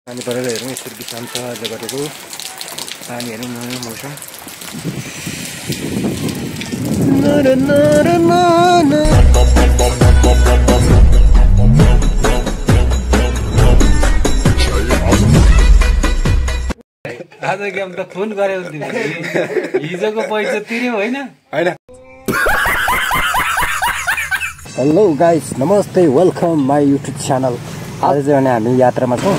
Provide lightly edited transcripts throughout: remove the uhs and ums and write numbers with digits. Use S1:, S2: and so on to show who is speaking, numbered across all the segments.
S1: पानी परेर हेरौँ यसरी बिसान्छ आज गरेको पानी हेरौँ न मौसम
S2: आज गेम त फोन गरे हिजोको पैसा तिर्यो होइन
S1: हैन। हेलो गाइस, नमस्ते, वेलकम माई युट्युब च्यानल। आज चाहिँ भने हामी यात्रामा छौँ।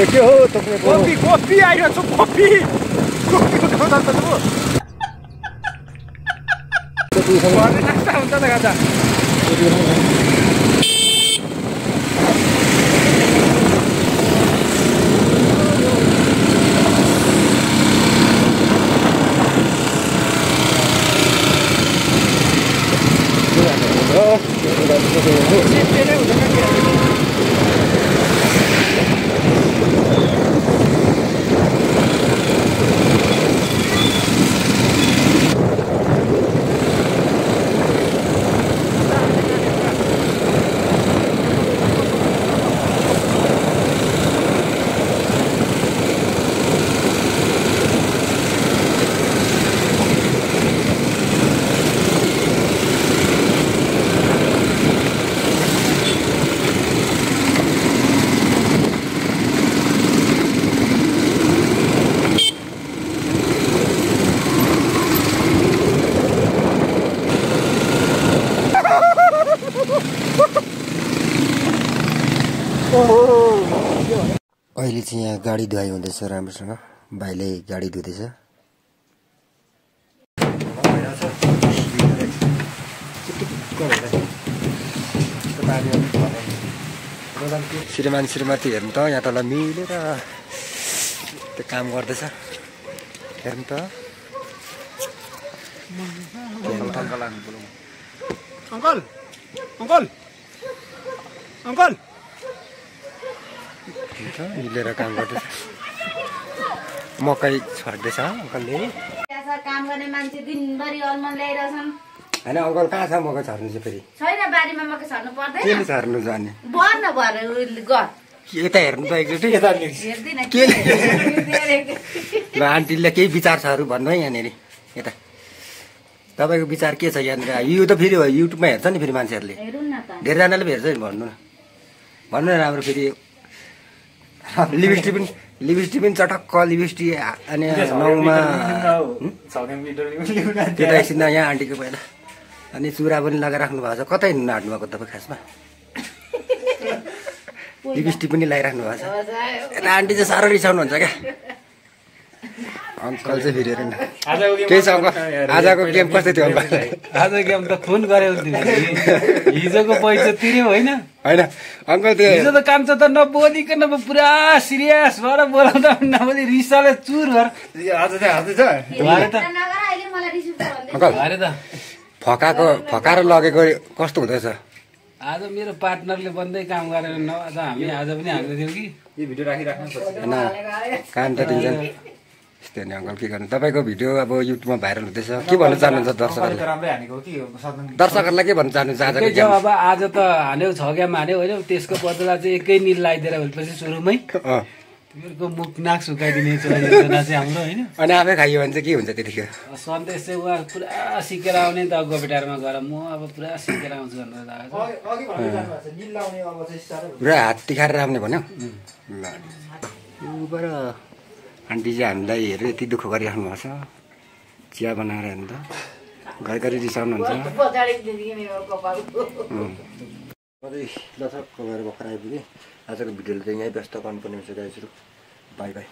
S1: के हो तपाईँको
S2: कफी आइरहेको छ कफी हुन्छ त गाजा
S1: अहिले चाहिँ यहाँ गाडी धुवाइ हुँदैछ राम्रोसँग। भाइले गाडी धुँदैछ। श्रीमान श्रीमती हेर्नु त यहाँ तल मिलेर त्यो काम गर्दैछ। हेर्नु त
S2: अङ्कल अङ्कल अङ्कल
S1: मिलेर काम गर्दैछ। मकै छर्दैछ अङ्कलले।
S3: काम गर्ने मान्छे दिनभरि अलमल ल्याइरहेछन्।
S1: होइन अङ्कल कहाँ छ मकै छर्नु चाहिँ फेरि?
S3: छैन, बारीमा मकै छर्नु पर्दैन।
S1: के छर्नु जाने?
S3: भन भर गर।
S1: यता हेर्नु त एकचोटि।
S3: हेर्दिन
S1: के ल आन्टीले केही विचार छहरू भन्नु है यहाँनिर। यता तपाईँको विचार के छ यहाँनिर? यो त फेरि युट्युबमा हेर्छ नि फेरि मान्छेहरूले।
S3: हेरौँ न त।
S1: धेरैजनाले पनि हेर्छ नि। भन्नु न राम्रो। फेरि लिपस्टिक पनि चटक्क लिपस्टिक अनि नाउमा त्यता एकछिन यहाँ आन्टीको पहिला अनि चुरा पनि लगाइराख्नु भएको छ। कतै नाट्नु भएको तपाईँ खासमा? लिपस्टिक पनि लगाइराख्नु भएको छ। यता आन्टी चाहिँ साह्रो रिसाउनुहुन्छ क्या। अङ्कल चाहिँ फेरि हेरेन केही छ अङ्कल? आजको गेम कस्तो थियो अङ्कल?
S2: आज गेम त फोन गरे हिजोको पैसा तिर्यो होइन
S1: होइन अङ्कल त्यो
S2: हिजो त काम त नबोलिकन पुरा सिरियस भएर बोलाउँदा नबोली रिसाले चुर भएर
S1: आज चाहिँ हाल्दैछ अङ्कल।
S2: अरे त
S1: फकाएर लगेको कस्तो हुँदैछ?
S2: आज मेरो पार्टनरले बन्दै काम गरेर आज हामी आज पनि हाल्दै थियौँ कि यो भिडियो राखिराख्नु
S1: होइन काम त दिन्छ नि। यस्तै नि अङ्कल, के गर्नु? तपाईँको भिडियो अब युट्युबमा भाइरल हुँदैछ। के भन्न चाहनुहुन्छ दर्शकहरूलाई? के भन्न चाहनुहुन्छ आजको गेम?
S2: अब आज त हान्यो 6 गेम हान्यो होइन। त्यसको बदला चाहिँ एकै निल लगाइदिएर भएपछि सुरुमै तिमीहरूको मुख नाक सुकाइदिने योजना चाहिँ हाम्रो होइन।
S1: अनि आफै खाइयो भने चाहिँ के हुन्छ त्यतिखेर?
S2: सन्देश चाहिँ उहाँ पुरा सिकेर आउने त गोबेटारमा गएर म अब पुरा सिकेर आउँछु भनेर
S1: पुरा हात तिखारेर आउने भन्यो। ल ऊबाट आन्टी चाहिँ हामीलाई हेरेर यति दुःख गरिराख्नु भएको छ। चिया बनाएर हेर्नु त घरिघरि रिसाउनुहुन्छ। लथक्क गएर भर्खर आइपुगेँ। आजको भिडियोले चाहिँ यहीँ व्यस्त गर्नुपर्ने हुन्छ गाइजहरू। By by.